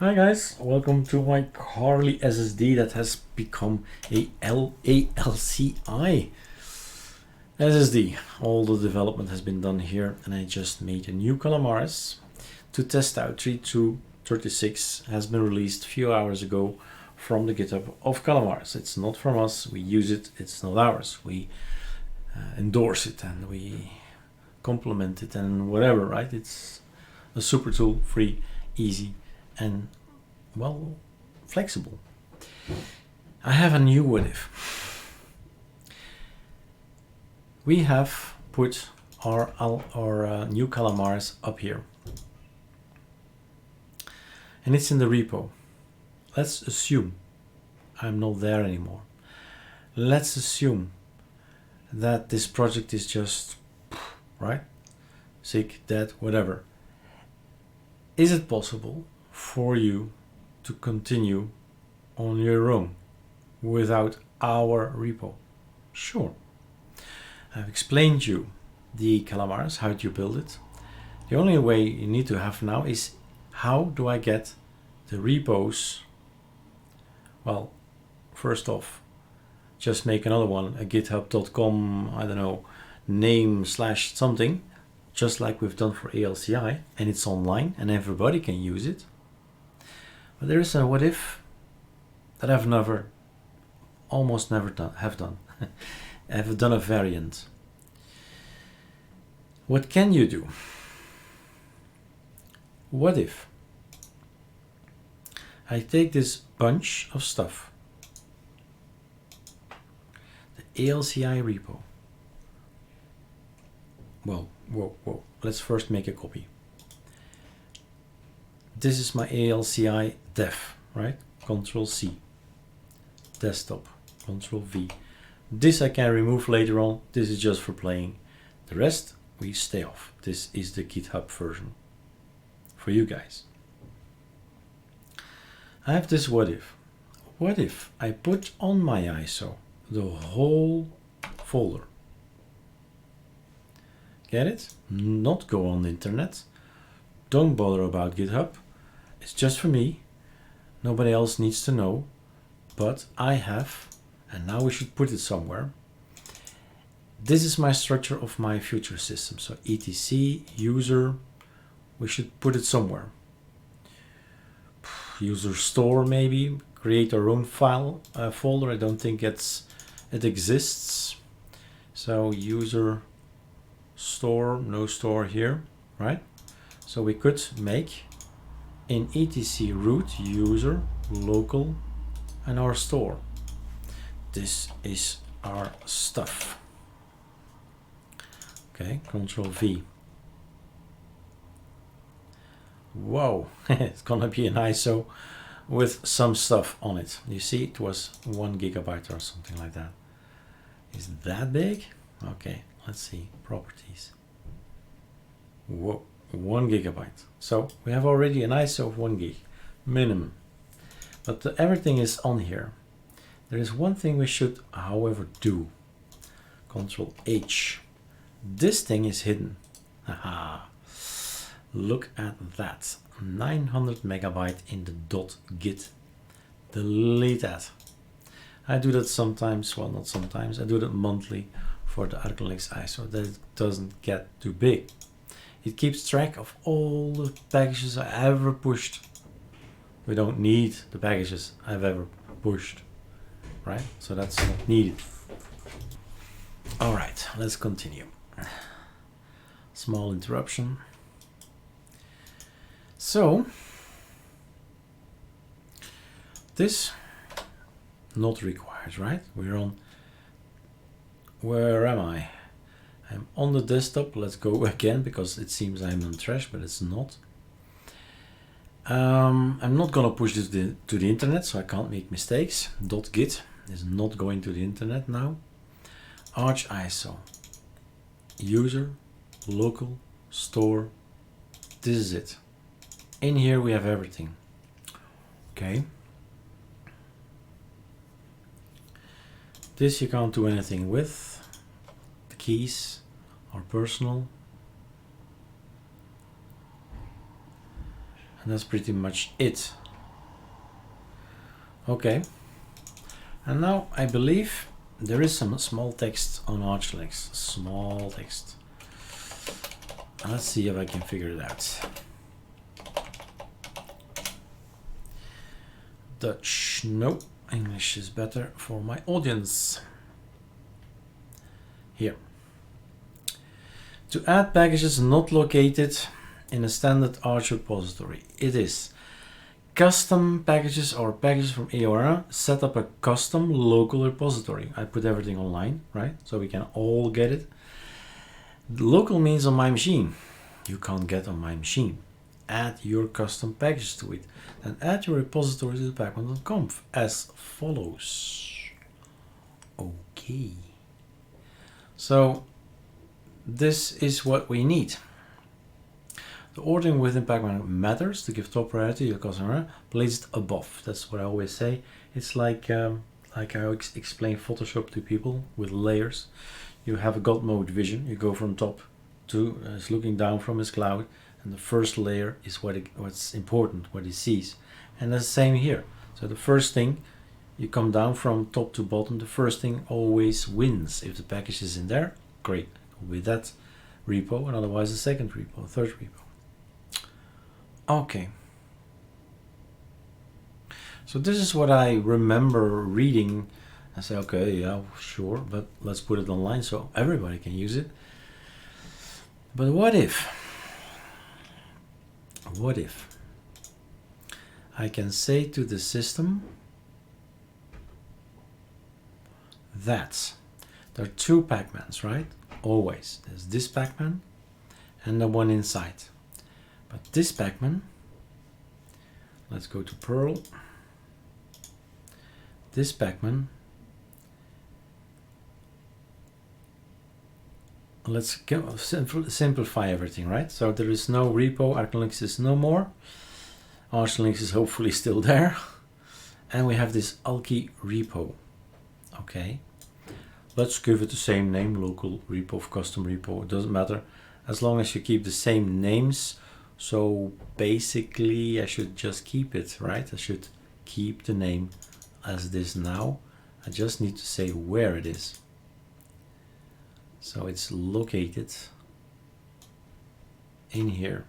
Hi guys, welcome to my Carly SSD that has become a ALCI SSD. All the development has been done here, and I just made a new Calamares to test out. 3.2.36 has been released a few hours ago from the GitHub of Calamares. It's not from us, we use it, it's not ours. We endorse it and we complement it and whatever, right? It's a super tool, free, easy, and well, flexible. I have a new what if. We have put our new Calamares up here, and it's in the repo. Let's assume I'm not there anymore. Let's assume that this project is just right, sick, dead, whatever. Is it possible for you to continue on your own without our repo? Sure. I've explained you the Calamares, how do you build it. The only way you need to have now is how do I get the repos? Well, first off, just make another one, a github.com, I don't know, name / something, just like we've done for ALCI, and it's online and everybody can use it. But there is a what if that I've almost never done. I've done a variant. What can you do? What if I take this bunch of stuff, the ALCI repo. Well, whoa. Let's first make a copy. This is my ALCI dev, right? Control C. Desktop, Control V. This I can remove later on. This is just for playing. The rest we stay off. This is the GitHub version for you guys. I have this what if. What if I put on my ISO the whole folder? Get it? Not go on the internet. Don't bother about GitHub. It's just for me. Nobody else needs to know. But I have, and now we should put it somewhere. This is my structure of my future system. So etc user, we should put it somewhere. User store maybe. Create our own file folder. I don't think it exists. So user store, no store here, right? So we could make in etc root user local and our store. This is our stuff. Okay, Control V. Whoa, it's gonna be an ISO with some stuff on it. You see, it was 1 gigabyte or something like that. Is that big? Okay, let's see, properties. Whoa, 1 gigabyte. So we have already an ISO of 1 gig, minimum. But everything is on here. There is one thing we should, however, do. Control H. This thing is hidden. Haha. Look at that. 900 megabyte in the .git. Delete that. I do that sometimes, well, not sometimes. I do that monthly for the ArcoLinux ISO, that it doesn't get too big. It keeps track of all the packages I ever pushed. We don't need the packages I've ever pushed, right? So that's not needed. All right, let's continue. Small interruption. So this not required, right? We're on, where am I? I'm on the desktop. Let's go again because it seems I'm on trash, but it's not. I'm not gonna push this to the internet, so I can't make mistakes. .git is not going to the internet now. Arch ISO, user, local, store. This is it. In here we have everything. Okay. This you can't do anything with. The keys are personal. And that's pretty much it. Okay. And now I believe there is some small text on ArcoLinux. Small text. Let's see if I can figure it out. Dutch, no. English is better for my audience. Here. To add packages not located in a standard Arch repository. It is custom packages or packages from AOR. Set up a custom local repository. I put everything online, right? So we can all get it. Local means on my machine. You can't get on my machine. Add your custom package to it. Then add your repository to the pacman.conf as follows. Okay. So this is what we need. The ordering within Pacman matters. To give top priority to your customer, place it above. That's what I always say. It's like I explain Photoshop to people with layers. You have a God mode vision. You go from top to it's looking down from his cloud, and the first layer is what's important, what he sees. And that's the same here. So the first thing, you come down from top to bottom. The first thing always wins. If the package is in there, great. With that repo, and otherwise the second repo, third repo. Okay. So this is what I remember reading. I say, okay, yeah, sure, but let's put it online so everybody can use it. But what if I can say to the system that there are two Pacmans, right? Always. There's this Pacman and the one inside. But this Pacman, let's go to Perl. This Pacman, let's go simplify everything, right? So there is no repo, ArcoLinux is no more. ArcoLinux is hopefully still there. And we have this ALCI repo. Okay. Let's give it the same name, local repo, custom repo, it doesn't matter. As long as you keep the same names. So basically I should just keep it, right? I should keep the name as it is now. I just need to say where it is. So it's located in here.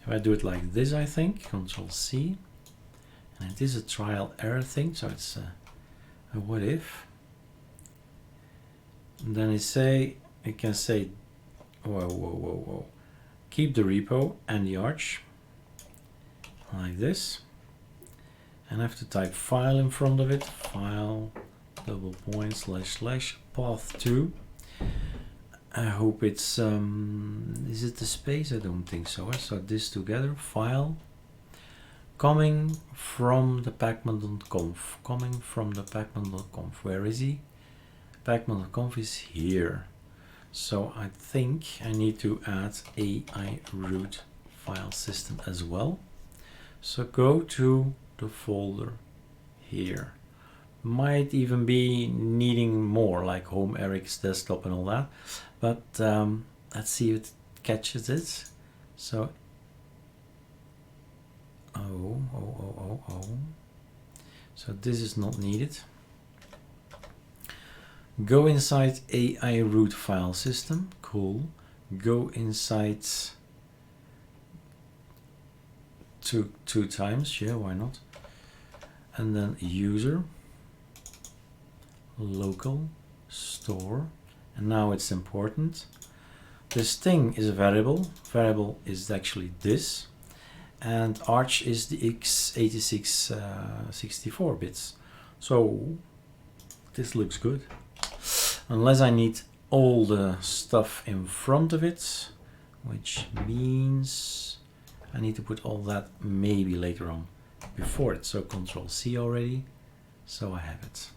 If I do it like this, I think, Control C, and it is a trial error thing, so it's a what if. And then it can say, whoa. Keep the repo and the arch, like this. And I have to type file in front of it, file, double point, / path2. I hope it's, is it the space? I don't think so. So this together, file, coming from the pacman.conf, where is he? Pacman.conf is here. So I think I need to add AI root file system as well. So go to the folder here. Might even be needing more, like home, Eric's desktop and all that, but let's see if it catches it. So so this is not needed. Go inside AI root file system, cool. Go inside two times, yeah, why not? And then user, local, store, and now it's important. This thing is a variable. Variable is actually this, and Arch is the x86 64 bits. So this looks good. Unless I need all the stuff in front of it, which means I need to put all that maybe later on before it. So Control C already, so I have it.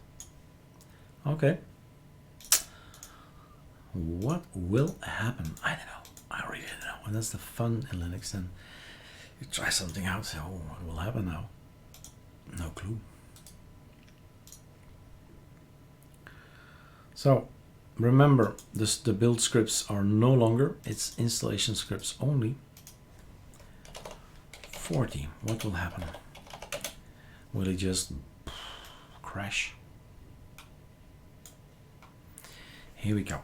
Okay. What will happen? I don't know. I really don't know. And that's the fun in Linux. And you try something out, say, oh, what will happen now? No clue. So remember, the build scripts are no longer, it's installation scripts only. 40, what will happen? Will it just crash? Here we go.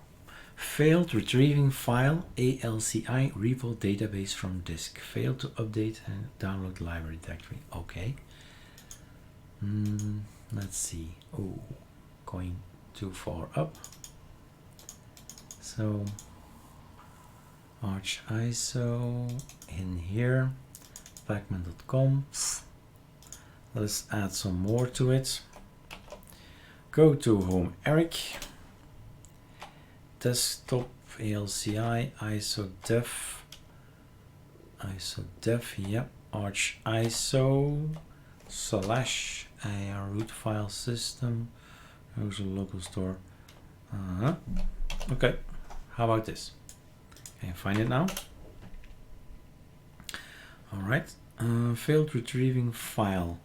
Failed retrieving file ALCI repo database from disk. Failed to update and download library directory. Okay. Let's see. Oh, going too far up. So Arch ISO in here, pacman.com. Let's add some more to it. Go to home Eric, desktop ALCI ISO dev, yep, Arch ISO / AR root file system. Here's a local store. Okay, how about this? Can you find it now? All right. Failed retrieving file.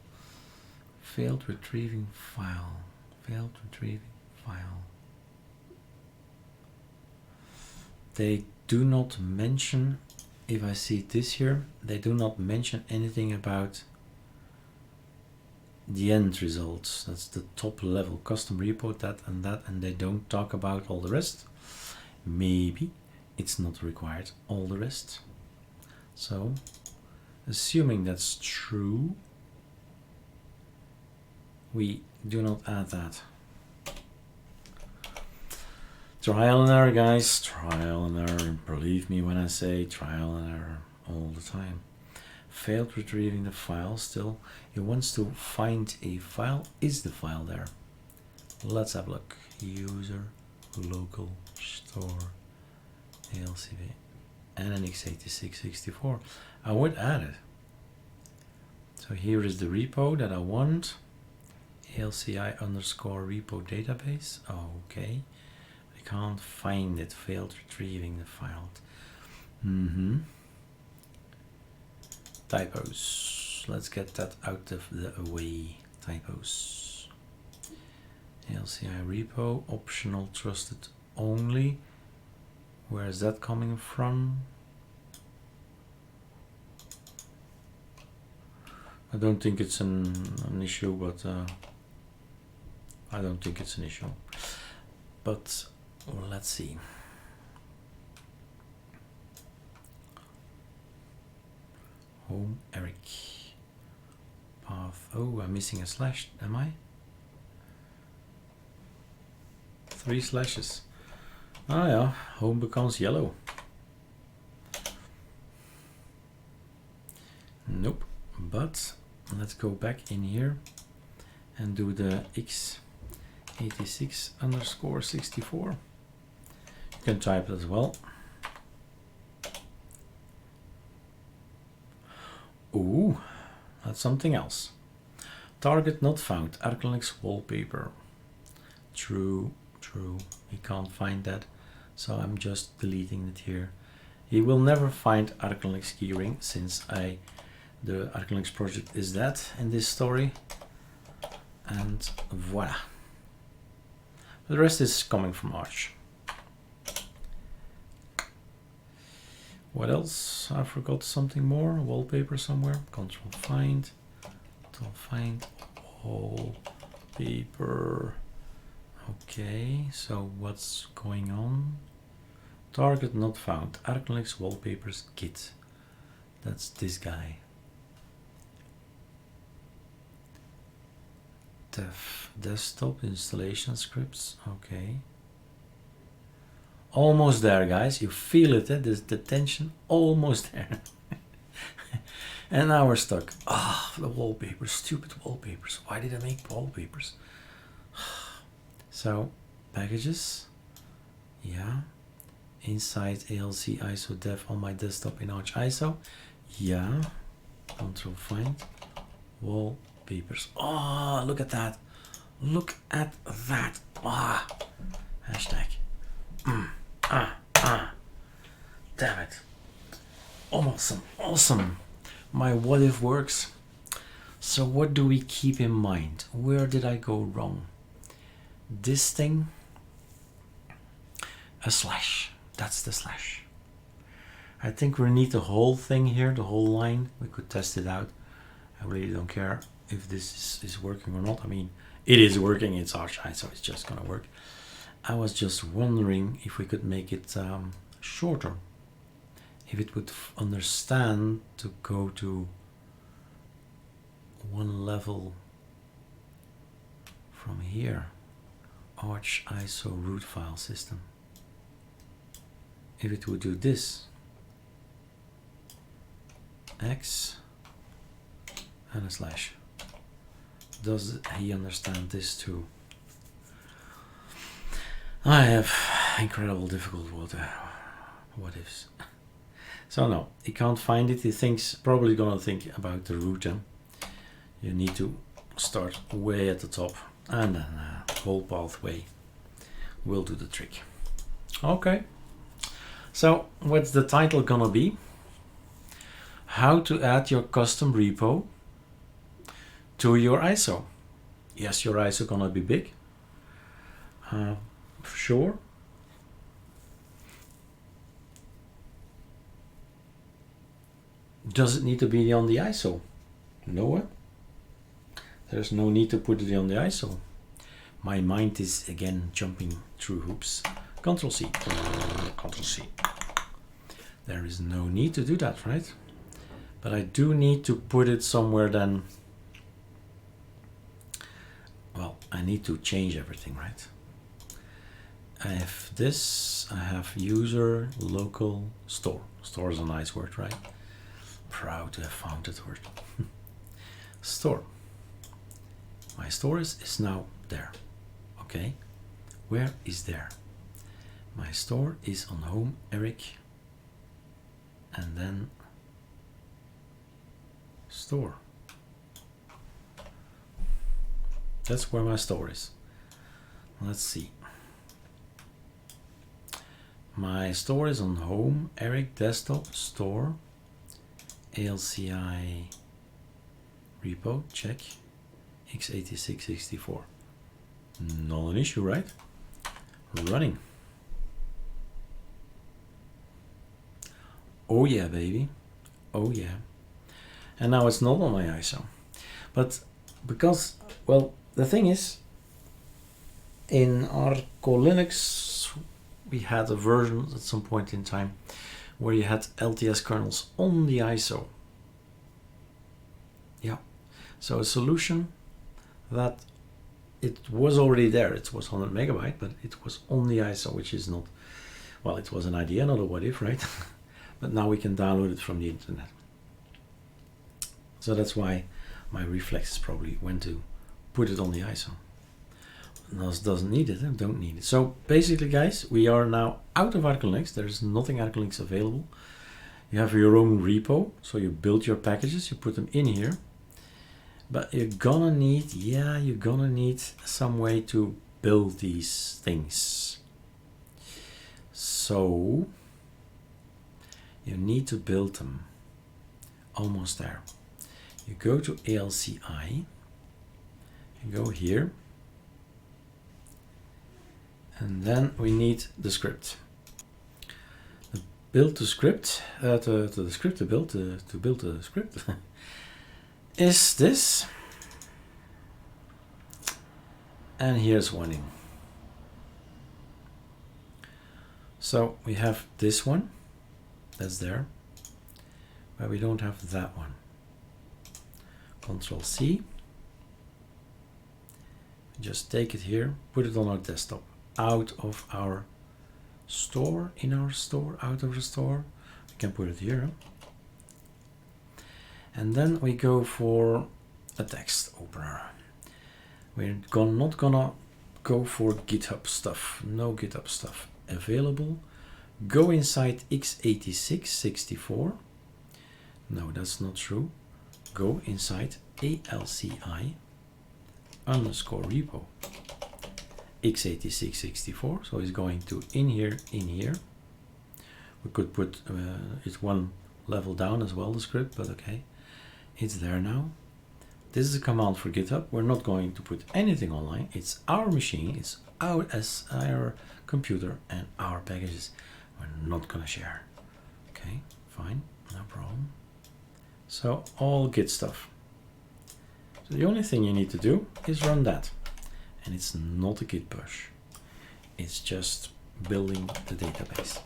Failed retrieving file. Failed retrieving file. They do not mention, if I see this here, they do not mention anything about the end results. That's the top level custom repo, that, and they don't talk about all the rest. Maybe it's not required, all the rest. So assuming that's true, we do not add that. Trial and error, guys, trial and error. Believe me when I say trial and error all the time. Failed retrieving the file. Still, it wants to find a file. Is the file there? Let's have a look. User local store ALCV and an x86-64. I would add it. So here is the repo that I want. ALCI _ repo database. Okay. I can't find it. Failed retrieving the file. Typos. Let's get that out of the way. Typos. ALCI repo, optional, trusted only. Where is that coming from? I don't think it's an issue, but I don't think it's an issue. But let's see. Home Eric path. Oh, I'm missing a slash. Am I? 3 slashes. Ah yeah, home becomes yellow. Nope. But let's go back in here and do the x86_64. You can type it as well. Ooh, that's something else. Target not found. ArcoLinux wallpaper. True. He can't find that, so I'm just deleting it here. He will never find ArcoLinux keyring, since the ArcoLinux project is that in this story. And voila. The rest is coming from Arch. What else? I forgot something more. Wallpaper somewhere. Control find wallpaper. Okay, so what's going on? Target not found. ArcoLinux wallpapers kit. That's this guy. Desktop installation scripts. Okay. Almost there, guys. You feel it, there's the tension. Almost there. And now we're stuck. Ah, the wallpapers. Stupid wallpapers. Why did I make wallpapers? So, packages. Yeah. Inside ALC ISO dev on my desktop in Arch ISO. Yeah. Control find. Wallpapers. Oh, look at that. Look at that. Ah. Hashtag. Damn it. Awesome. My what if works. So what do we keep in mind? Where did I go wrong? This thing, a slash. That's the slash. I think we need the whole thing here, the whole line. We could test it out. I really don't care if this is working or not. I mean, it is working, it's ArcGIS, so it's just gonna work. I was just wondering if we could make it shorter, if it would understand to go to one level from here. Arch ISO root file system. If it would do this, X and a slash. Does he understand this too? I have incredible difficult what ifs. So no, he can't find it. He thinks, probably gonna think about the root. You need to start way at the top, and then whole pathway will do the trick. Okay. So what's the title gonna be? How to add your custom repo to your ISO. Yes, your ISO gonna be big, for sure. Does it need to be on the ISO? No, there's no need to put it on the ISO. My mind is again jumping through hoops. Control C, Control C. There is no need to do that, right? But I do need to put it somewhere then. Well, I need to change everything, right? I have this, I have user, local, store. Store is a nice word, right? Proud to have found that word. Store. My store is now there. Okay. Where is there? My store is on home, Eric. And then store. That's where my store is. Let's see. My store is on home, Eric, desktop, store, ALCI repo, check, x86-64. Not an issue, right? Running. Oh yeah, baby. Oh yeah. And now it's not on my ISO. But because, well, the thing is, in ArcoLinux, we had a version at some point in time where you had LTS kernels on the ISO. Yeah. So a solution that it was already there. It was 100 megabyte, but it was on the ISO, which is not, well, it was an idea, not a what if, right? But now we can download it from the internet. So that's why my reflex probably went to put it on the ISO. Thus doesn't need it, don't need it. So basically, guys, we are now out of ArcoLinux. There's nothing ArcoLinux available. You have your own repo, so you build your packages, you put them in here. But you're gonna need, yeah, you're gonna need some way to build these things. So you need to build them. Almost there. You go to ALCI, you go here, and then we need the script. The build the script, to build the script is this, and here's one in. So we have this one that's there, but we don't have that one. Control C, just take it here, put it on our desktop, out of our store, in our store, out of the store. We can put it here. And then we go for a text opener. We're not gonna go for GitHub stuff. No GitHub stuff available. Go inside x86-64. No, that's not true. Go inside ALCI underscore repo x86-64. So it's going to in here. We could put it one level down as well, the script, but okay, it's there now. This is a command for GitHub. We're not going to put anything online. It's our machine, it's our computer and our packages. We're not gonna share. Okay, fine, no problem. So all Git stuff. the only thing you need to do is run that. And it's not a git push. It's just building the database.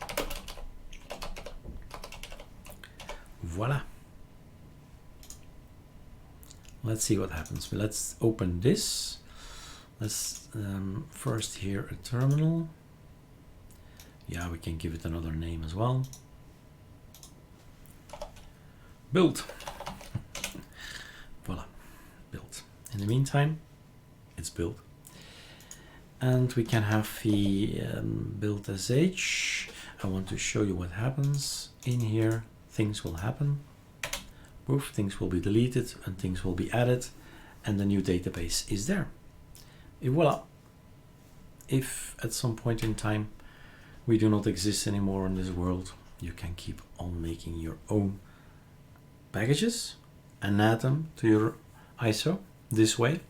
Voila. Let's see what happens. Let's open this. Let's first here a terminal. Yeah, we can give it another name as well. Build. Voila, built. In the meantime, it's built. And we can have the build sh. I want to show you what happens. In here, things will happen. Poof, things will be deleted and things will be added. And the new database is there. Et voila. If at some point in time we do not exist anymore in this world, you can keep on making your own packages and add them to your ISO this way,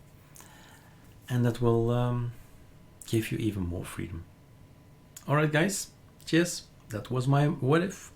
and that will give you even more freedom. All right, guys, cheers. That was my what if.